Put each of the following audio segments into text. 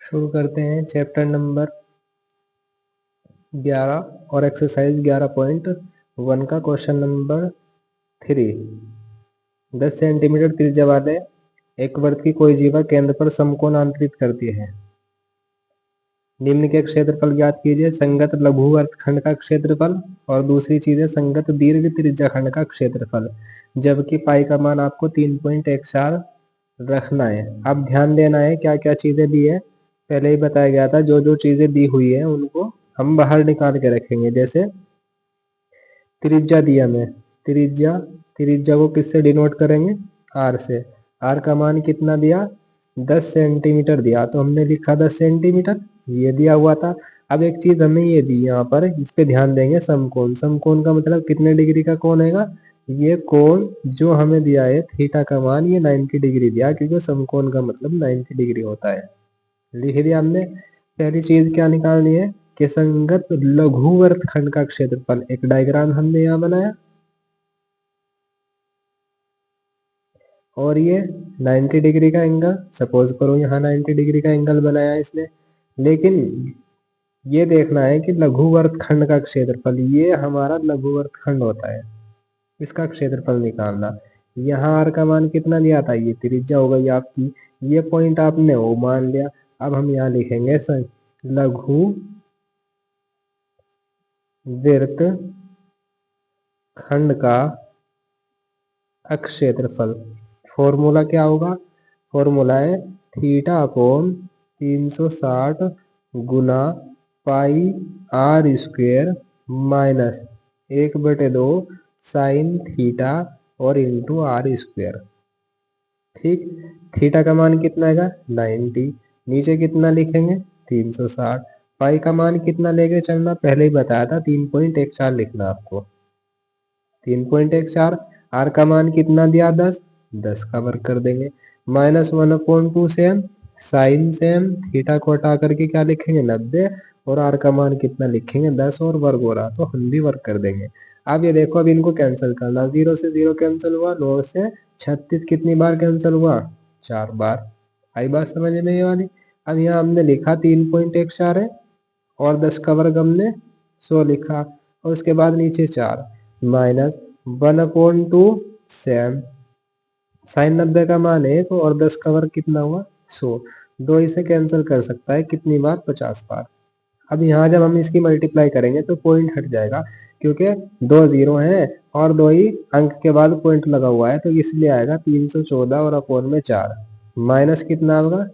शुरू करते हैं चैप्टर नंबर 11 और एक्सरसाइज 11.1 का क्वेश्चन नंबर 3। 10 सेंटीमीटर त्रिज्या वाले एक वृत्त की कोई जीवा केंद्र पर समकोण अंतरित करती है। निम्न के क्षेत्रफल ज्ञात कीजिए। संगत लघु वृत्तखंड का क्षेत्रफल और दूसरी चीज है संगत दीर्घ त्रिज्या खंड का क्षेत्रफल, जबकि पाई का मान आपको 3.14 रखना है। अब ध्यान देना है क्या क्या चीजें दी है, पहले ही बताया गया था। जो जो चीजें दी हुई है उनको हम बाहर निकाल के रखेंगे। जैसे त्रिज्या दी हमें, त्रिज्या त्रिज्या को किससे डिनोट करेंगे? आर से। आर का मान कितना दिया? 10 सेंटीमीटर दिया, तो हमने लिखा 10 सेंटीमीटर, ये दिया हुआ था। अब एक चीज हमें ये दी यहाँ पर, इस पे ध्यान देंगे। समकोण, समकोण का मतलब कितने डिग्री का कोण है? ये कोण जो हमें दिया है थीटा का मान, ये 90 डिग्री दिया, क्योंकि समकोण का मतलब 90 डिग्री होता है। लिख दिया हमने। पहली चीज क्या निकालनी है कि संगत लघु वृत्तखंड का क्षेत्रफल। एक डायग्राम हमने यहाँ बनाया और ये 90 डिग्री का एंगल, सपोज करो यहाँ 90 डिग्री का एंगल बनाया इसने। लेकिन ये देखना है कि लघु वृत्तखंड का क्षेत्रफल, ये हमारा लघु वृत्तखंड होता है, इसका क्षेत्रफल निकालना। यहाँ आर का मान कितना दिया था? ये त्रिज्या हो गई आपकी, ये पॉइंट आपने ओ मान लिया। अब हम यहाँ लिखेंगे लघु वृत्त खंड का क्षेत्रफल। फॉर्मूला क्या होगा? फॉर्मूला है थीटा अपॉन 360 गुना pi R square minus 1/2 sine theta और इंटू आर स्क्वेयर। ठीक, थीटा का मान कितना है? 90। नीचे कितना लिखेंगे? 360। पाई का मान कितना लेके चलना? पहले ही बताया था 3.14 लिखना आपको। 3.14। आर का मान कितना दिया? 10। 10 का वर्ग कर देंगे। -1/2 सेम साइन सेम थीटा को हटा करके क्या लिखेंगे? 90। और आर का मान कितना लिखेंगे? 10 और वर्ग हो रहा तो हम भी वर्ग कर देंगे। अब ये देखो, अब इनको कैंसिल करना। 0 से 0 कैंसिल हुआ, 9 से 36 कितनी बार कैंसिल हुआ? 4 बार। आई बात समझ में ये वाली? अब यहाँ हमने लिखा 3.14 है और 10 का वर्ग हमने 100 लिखा, और उसके बाद नीचे 4 -1/2 सेम साइन 90 का मान 1 और 10 का वर्ग कितना हुआ? 100। 2 इसे कैंसिल कर सकता है कितनी बार? 50 बार। अब यहाँ जब हम इसकी मल्टीप्लाई करेंगे तो पॉइंट हट जाएगा, क्योंकि 2 0 है और 2 ही अंक के बाद पॉइंट लगा हुआ है, तो इसलिए आएगा 314 और अपोन में 4 माइनस कितना होगा?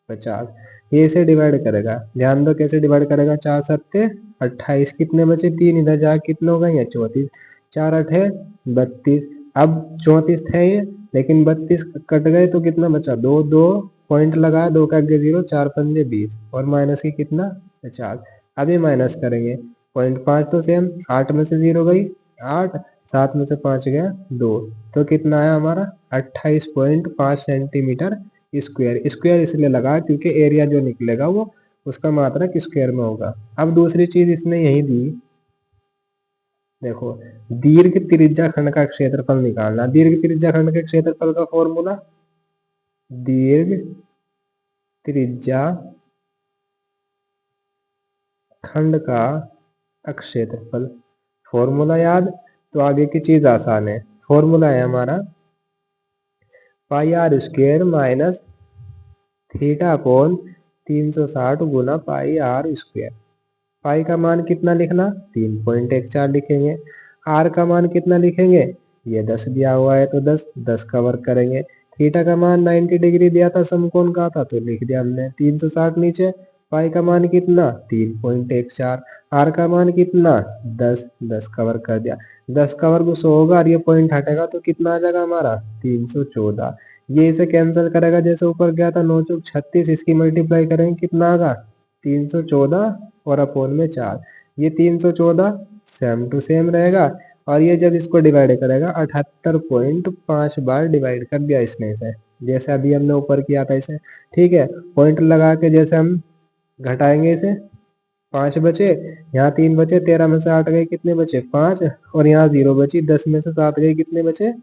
50। ये इसे डिवाइड करेगा। ध्यान दो कैसे डिवाइड करेगा। 4 7 28, कितने बचे? 3 इधर जा कितने हो गए? 34। 4 8 32। अब 34 थे ये, लेकिन 32 कट गए तो कितना बचा? 2 2 पॉइंट लगाया, 2 का 0, 4 पंजे 20 और माइनस की कितना? 50। अभी माइनस करेंगे। 0.5 तो सेम, 8 में से 0 गई 8, 7 में से 5 गया 2, तो कितना आया हमारा? 28.5 सेंटीमीटर स्क्वायर। स्क्वायर इसलिए लगा क्योंकि एरिया जो निकलेगा वो उसका मात्रक स्क्वायर में होगा। अब दूसरी चीज इसने यही दी, देखो दीर्घ त्रिज्या खंड का क्षेत्रफल निकालना। दीर्घ त्रिज्या खंड के क्षेत्रफल का फॉर्मूला, दीर्घ त्रिज्या खंड का क्षेत्रफल। फॉर्मूला याद तो आगे की चीज आसान है। फॉर्मूला है हमारा pi are square minus theta upon 360 गुना पाई आर स्क्वायर। पाई का मान कितना लिखना? 3.14 लिखेंगे। आर का मान कितना लिखेंगे? ये 10 दिया हुआ है तो 10 10 का वर्ग करेंगे। थीटा का मान 90 डिग्री दिया था, समकोण का था, तो लिख दिया हमने 360 नीचे। पाई का मान कितना? 3.14। आर का मान कितना? 10 10 का वर्ग कर दिया। 10 का वर्ग 100 होगा और ये पॉइंट हटेगा तो कितना आ जाएगा हमारा? 314। ये इसे कैंसिल करेगा, जैसे ऊपर गया था 9 चौक 36, इसकी मल्टीप्लाई करेंगे कितना आगा? 314 और अपोन में 4। ये 314 सेम टू सेम रहेगा, और ये जब इसको डिवाइड करेगा 78.5 बार डिवाइड कर दिया इसने इसे, जैसे अभी हमने ऊपर किया था इसे। ठीक है, पॉइंट लगा के जैसे हम घटाएंगे इसे, 5 बचे, यहाँ 3 बचे, 13 में से 8 गए कितने बचे? 5, और यहाँ 0 बची, 10 में से 7 गए कितने बचे?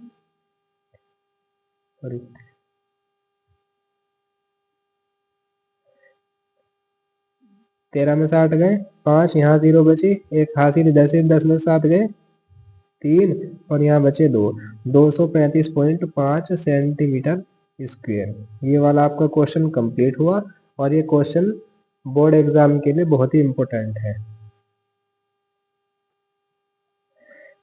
13 में 60 गए 5, यहाँ 0 बची, एक हासिल 10 10 में 7 गए 3 और यहाँ बचे 2, 235.5 सेंटीमीटर स्क्वायर। ये वाला आपका क्वेश्चन कंप्लीट हुआ और ये क्वेश्चन बोर्ड एग्जाम के लिए बहुत ही इंपॉर्टेंट है।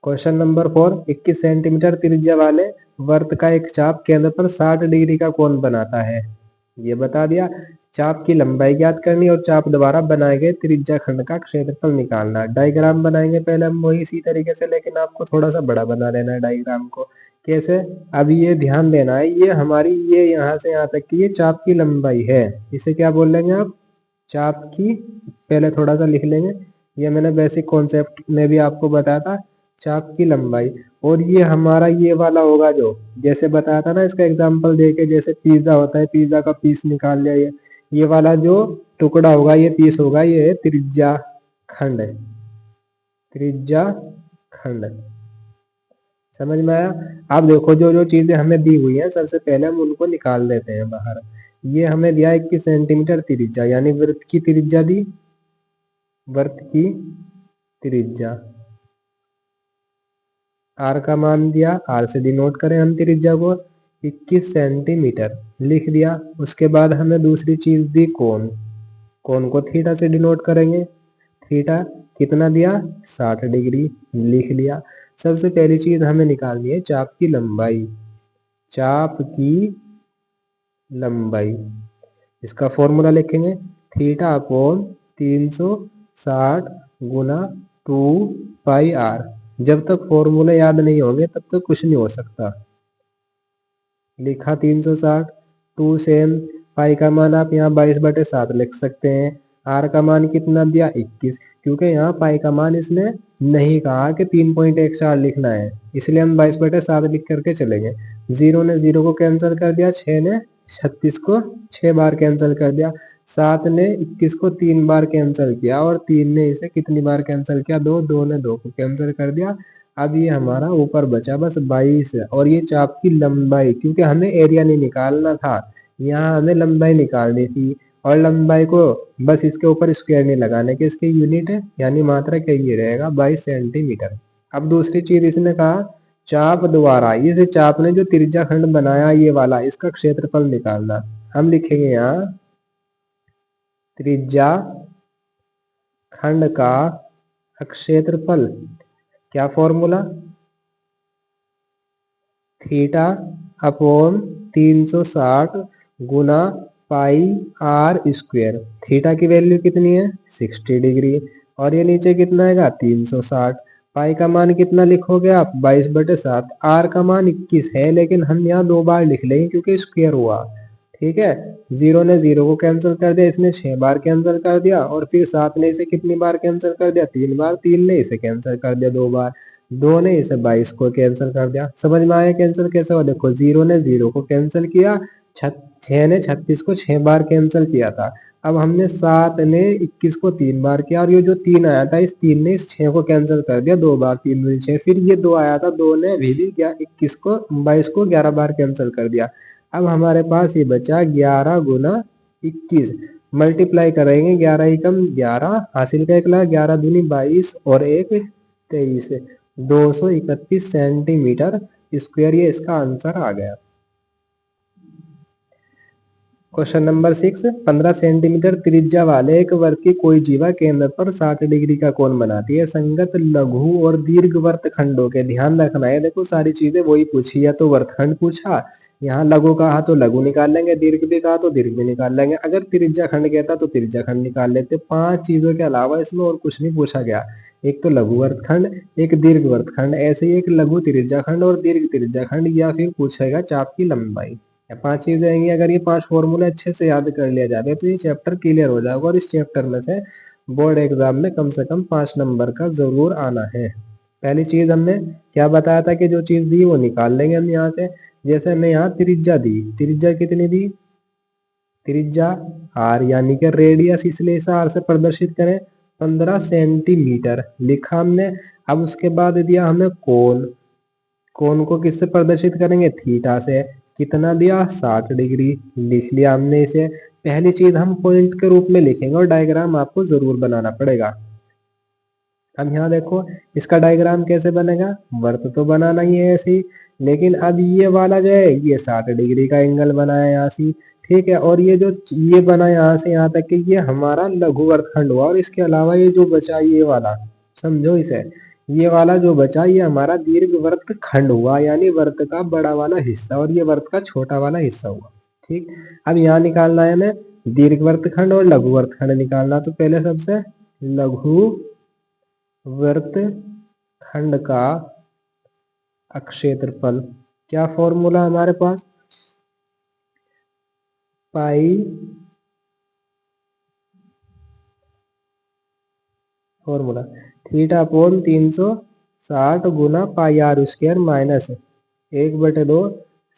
क्वेश्चन नंबर 4, 21 सेंटीमीटर त्रिज्या वाले वर्त का एक चाप केंद्र पर 60 डिग्री का कोण बनाता है। ये बता दिया। चाप की लंबाई ज्ञात करनी और चाप द्वारा बनाए गए त्रिज्या खंड का क्षेत्रफल निकालना। डायग्राम बनाएंगे पहले हम वही इसी तरीके से, लेकिन आपको थोड़ा सा बड़ा बना लेना है डायग्राम को। कैसे? अब ये ध्यान देना है, ये हमारी ये यहाँ से यहाँ तक की ये चाप की लंबाई है। इसे क्या बोल लेंगे आप? चाप की, पहले थोड़ा सा लिख लेंगे, ये मैंने बेसिक कॉन्सेप्ट में भी आपको बताया था, चाप की लंबाई। और ये हमारा ये वाला होगा जो जैसे बताया था ना, इसका एग्जांपल देके, जैसे पिज्जा होता है, पिज्जा का पीस निकाल लिया, ये वाला जो टुकड़ा होगा, ये पीस होगा, ये है त्रिज्या खंड, त्रिज्या खंड। समझ में आया? आप देखो जो जो चीजें हमें दी हुई है, सबसे पहले हम उनको निकाल देते हैं बाहर। ये हमें दिया 21 सेंटीमीटर त्रिज्या, यानी वृत्त की त्रिज्या दी, वृत्त की त्रिज्या। आर का मान दिया, आर से डिनोट करें हम त्रिज्या को, 21 सेंटीमीटर लिख दिया। उसके बाद हमें दूसरी चीज दी कोण, कोण को थीटा से डिनोट करेंगे, थीटा कितना दिया? 60 डिग्री लिख लिया। सबसे पहली चीज हमें निकालनी है चाप की लंबाई, चाप की लंबाई। इसका फॉर्मूला लिखेंगे, थीटा अपॉन 360 गुना 2 पाई आर। जब तक फॉर्मूले याद नहीं होंगे तब तक कुछ नहीं हो सकता। लिखा 360, 2 सेम, पाई का मान आप यहाँ 22/7 लिख सकते हैं। आर का मान कितना दिया? 21, क्योंकि यहाँ पाई का मान इसने नहीं कहा कि 3.14 लिखना है, इसलिए हम 22/7 लिख करके चलेंगे। 0 ने 0 को कैंसिल कर दिया, 6 ने 36 को 6 बार कैंसिल कर दिया, 7 ने 21 को 3 बार कैंसिल किया और 3 ने इसे कितनी बार कैंसिल किया? 2, 2 ने 2 को कैंसिल कर दिया। अब ये हमारा ऊपर बचा बस 22 है। और ये चाप की लंबाई, क्योंकि हमें एरिया नहीं निकालना था, यहाँ हमें लंबाई निकालनी थी, और लंबाई को बस इसके ऊपर स्क्वायर नहीं लगाने के, इसके यूनिट है यानी मात्रक ये रहेगा 22 सेंटीमीटर। अब दूसरी चीज इसने कहा, चाप द्वारा, इस चाप ने जो त्रिज्या खंड बनाया ये वाला, इसका क्षेत्रफल निकालना। हम लिखेंगे यहाँ त्रिज्या खंड का क्षेत्रफल, क्या फॉर्मूला? थीटा अपॉन 360 गुना पाई आर स्क्वायर। थीटा की वैल्यू कितनी है? 60 डिग्री, और ये नीचे कितना आएगा? 360। पाई का मान कितना लिखोगे आप? 22/7। आर का मान 21 है, लेकिन हम यहाँ 2 बार लिख लेंगे क्योंकि स्क्वायर हुआ। ठीक है, 0 ने 0 को कैंसिल कर दिया, इसने 6 बार कैंसिल कर दिया, और फिर 7 ने इसे कितनी बार कैंसिल कर दिया? 3 बार। 3 ने इसे कैंसिल कर दिया 2 बार, 2 ने इसे 22 को कैंसिल कर दिया। समझ में आया कैंसिल कैसे हुआ? देखो, 0 ने 0 को कैंसिल किया, 6 ने 36 को 6 बार कैंसिल किया था। अब हमने 7 ने 21 को 3 बार किया, और ये जो 3 आया था, इस 3 ने इस 6 को कैंसिल कर दिया 2 बार, 3 दूनी 6। फिर ये 2 आया था, 2 ने अभी भी 21 को 22 को 11 बार कैंसिल कर दिया। अब हमारे पास ये बचा 11 गुना 21, मल्टीप्लाई करेंगे, 11 एकम 11, हासिल का 1 लाख, 11 दूनी 22 और 1 23, 231 सेंटीमीटर स्क्वायर, ये इसका आंसर आ गया। क्वेश्चन नंबर 6, 15 सेंटीमीटर त्रिज्या वाले एक वर्त की कोई जीवा केंद्र पर 60 डिग्री का कोण बनाती है। संगत लघु और दीर्घ वर्तखंडों के ध्यान रखना है। देखो सारी चीजें वही पूछी, या तो वर्तखंड पूछा, यहाँ लघु कहा तो लघु निकाल लेंगे, दीर्घ भी कहा तो दीर्घ भी निकाल लेंगे, अगर त्रिज्या खंड कहता तो त्रिज्या खंड निकाल लेते। 5 चीजों के अलावा इसमें और कुछ नहीं पूछा गया। एक तो लघु वर्तखंड, एक दीर्घ वर्तखंड, ऐसे ही एक लघु त्रिज्या खंड और दीर्घ त्रिज्या खंड, या फिर पूछेगा चाप की लंबाई। 5 चीजें आएंगी। अगर ये 5 फॉर्मूले अच्छे से याद कर लिया जाए तो ये चैप्टर क्लियर हो जाएगा, और इस चैप्टर में से बोर्ड एग्जाम में कम से कम 5 नंबर का जरूर आना है। पहली चीज हमने क्या बताया था कि जो चीज दी वो निकाल लेंगे हम यहाँ से। जैसे हमने यहाँ त्रिज्या दी, त्रिज्या कितनी दी? त्रिज्या आर, यानी कि रेडियस, इसलिए इसे आर से प्रदर्शित करें, 15 सेंटीमीटर लिखा हमने। अब उसके बाद दिया हमें कोण, कोण को किससे प्रदर्शित करेंगे? थीटा से। कितना दिया? 60 डिग्री लिख लिया हमने इसे। पहली चीज हम पॉइंट के रूप में लिखेंगे और डायग्राम आपको जरूर बनाना पड़ेगा। अब यहाँ देखो इसका डायग्राम कैसे बनेगा, वर्त तो बनाना ही है ऐसे ही, लेकिन अब ये वाला जो है ये 60 डिग्री का एंगल बनाया यहाँ से, ठीक है, और ये जो ये बना यहाँ से यहाँ तक कि ये हमारा लघु वर्तखंड हुआ, और इसके अलावा ये जो बचा ये वाला, समझो इसे, ये वाला जो बचा ये हमारा दीर्घ वर्त खंड हुआ, यानी वर्त का बड़ा वाला हिस्सा और ये वर्त का छोटा वाला हिस्सा हुआ। ठीक, अब यहाँ निकालना है हमें दीर्घ वर्तखंड और लघु वर्तखंड निकालना। तो पहले सबसे लघु वर्तखंड का क्षेत्रफल, क्या फॉर्मूला हमारे पास, पाई फॉर्मूला थीटा अपॉन 360 गुना pi are square minus 1/2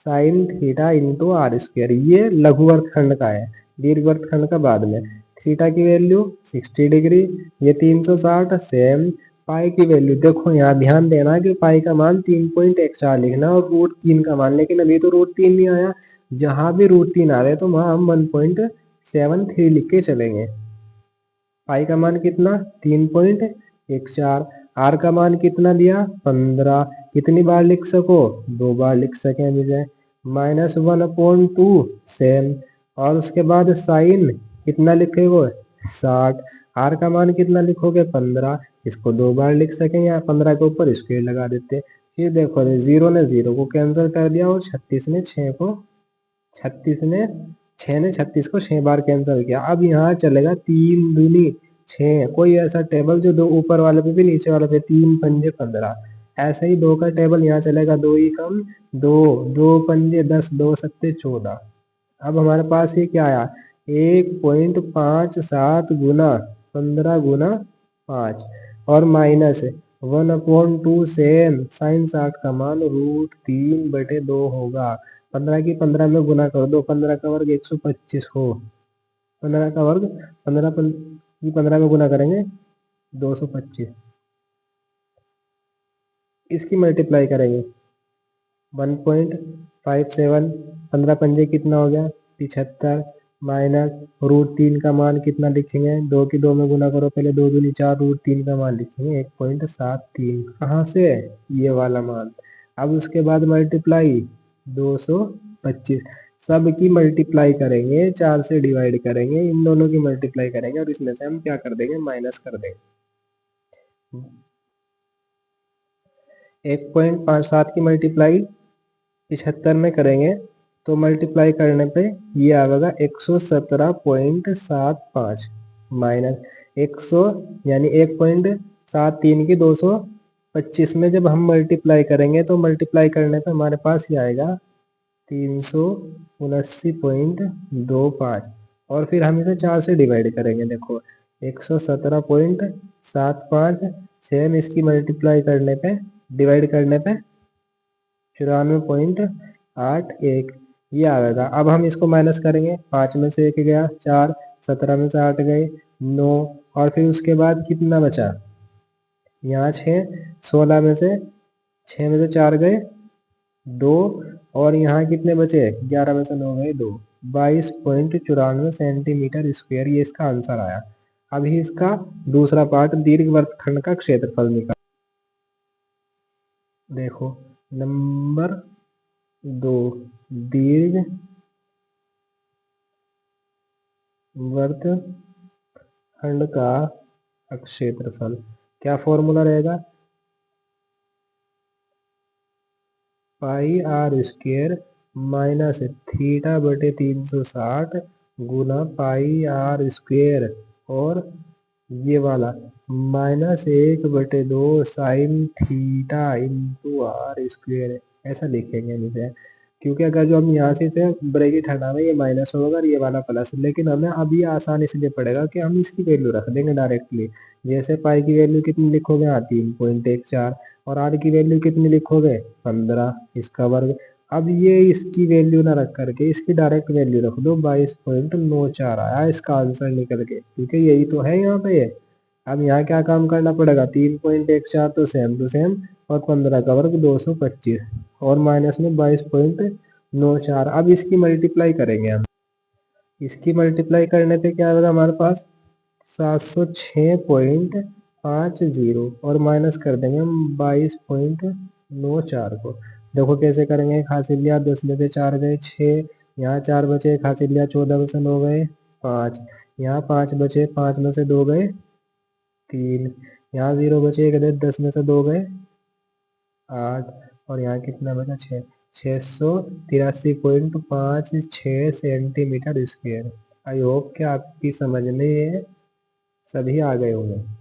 sine theta into are square. ये लघु वर्तखंड का है, दीर्घ वर्तखंड का बाद में। थीटा की वैल्यू 60 डिग्री, ये 360 सेम। पाई की वैल्यू देखो यहाँ ध्यान देना कि पाई का मान 3.14 लिखना और √3 का मान, लेकिन अभी तो √3 नहीं आया, जहां भी √3 आ रहे तो वहां हम 1.73 लिख के चलेंगे। पाई का मान कितना 3.14, आर का मान कितना दिया 15, कितनी बार लिख सको 2 बार लिख सके मुझे, -1/2 सेम, और उसके बाद साइन कितना लिखेगो 60, आर का मान कितना लिखोगे 15, इसको 2 बार लिख सके या 15 के ऊपर स्क्वायर लगा देते। फिर देखो 0 ने 0 को कैंसिल कर दिया और 36 ने 6 को 36 को 6 बार कैंसिल किया। अब यहाँ चलेगा 3 दूनी 6, कोई ऐसा टेबल जो दो ऊपर वाले पे भी नीचे वाले पे 3 पंजे 15, ऐसे ही 2 का टेबल यहाँ चलेगा, 2 ही कम 2, 2 पंजे 10, 2 सत्ते 14। अब हमारे पास ये क्या आया 1.57 गुना 15 गुना 5 और माइनस 1/2 सेम साइन 60 का मान √3/2 होगा। 15 की 15 में गुना कर दो, 15 का वर्ग 125 हो, 15 का वर्ग 15 की 15 में गुना करेंगे 225, इसकी मल्टीप्लाई करेंगे 1.57, 15 पंजे कितना हो गया 75, माइनस √3 का मान कितना लिखेंगे, 2 की 2 में गुना करो, पहले 2 दूनी 4, √3 का मान लिखेंगे 1.73, कहाँ से ये वाला मान। अब उसके बाद मल्टीप्लाई 225, सब की मल्टीप्लाई करेंगे, 4 से डिवाइड करेंगे, इन दोनों की मल्टीप्लाई करेंगे और इसमें से हम क्या कर देंगे माइनस कर देंगे। 1.57 की मल्टीप्लाई 75 में करेंगे तो मल्टीप्लाई करने पे ये आएगा 117.75 माइनस 100, यानी 1.73 की 225 में जब हम मल्टीप्लाई करेंगे तो मल्टीप्लाई करने पे हमारे पास ये आएगा 379.25, और फिर हम इसे 4 से डिवाइड करेंगे। देखो 117.75 सेम, इसकी मल्टीप्लाई करने पे डिवाइड करने पे 94.81 ये आएगा। अब हम इसको माइनस करेंगे, 5 में से 1 गया 4, 17 में से 8 गए 9, और फिर उसके बाद कितना बचा यहाँ 6, 16 में से 6 में से 4 गए 2, और यहाँ कितने बचे 11 में से 9 गए 2, 22.94 सेंटीमीटर स्क्वायर, ये इसका आंसर आया। अभी इसका दूसरा पार्ट दीर्घ वर्तखंड का क्षेत्रफल निकाल। देखो नंबर 2, दीर्घ वर्तखंड का क्षेत्रफल, क्या फॉर्मूला रहेगा, पाई आर स्क्वायर माइनस थीटा बटे 360 गुना पाई आर स्क्वायर, और ये वाला -1/2 sine theta into are square, ऐसा लिखेंगे मुझे, क्योंकि अगर जो हम यहाँ से ब्रैकेट हटावे ये माइनस होगा और ये वाला प्लस, लेकिन हमें अब ये आसान इसलिए पड़ेगा कि हम इसकी वैल्यू रख देंगे डायरेक्टली। जैसे पाई की वैल्यू कितनी लिखोगे, हाँ 3.14, और आर की वैल्यू कितनी लिखोगे 15, इसका वर्ग। अब ये इसकी वैल्यू ना रख करके इसकी डायरेक्ट वैल्यू रख दो, 22.94 आया इसका आंसर निकल के, क्योंकि यही तो है यहाँ पे। अब यहाँ क्या काम करना पड़ेगा, 3.14 तो सेम टू सेम, और 15 का वर्ग 225, और माइनस में 22.94, अब इसकी मल्टीप्लाई करेंगे हम। इसकी मल्टीप्लाई करने पे क्या होगा हमारे पास 706.50 और माइनस कर देंगे हम 22.94 को। देखो कैसे करेंगे, एक हासिल लिया 10 में से 4 गए 6, यहाँ 4 बचे, एक हासिल लिया 14 में से 9 गए 5, यहाँ 5 बचे 5 में से 2 गए 3, यहाँ 0 बचे, एक 10 में से 2 गए 8, और यहाँ कितना बचा 6, 683.56 सेंटीमीटर स्क्वायर। आई होप कि आपकी समझ में ये सभी आ गए होंगे।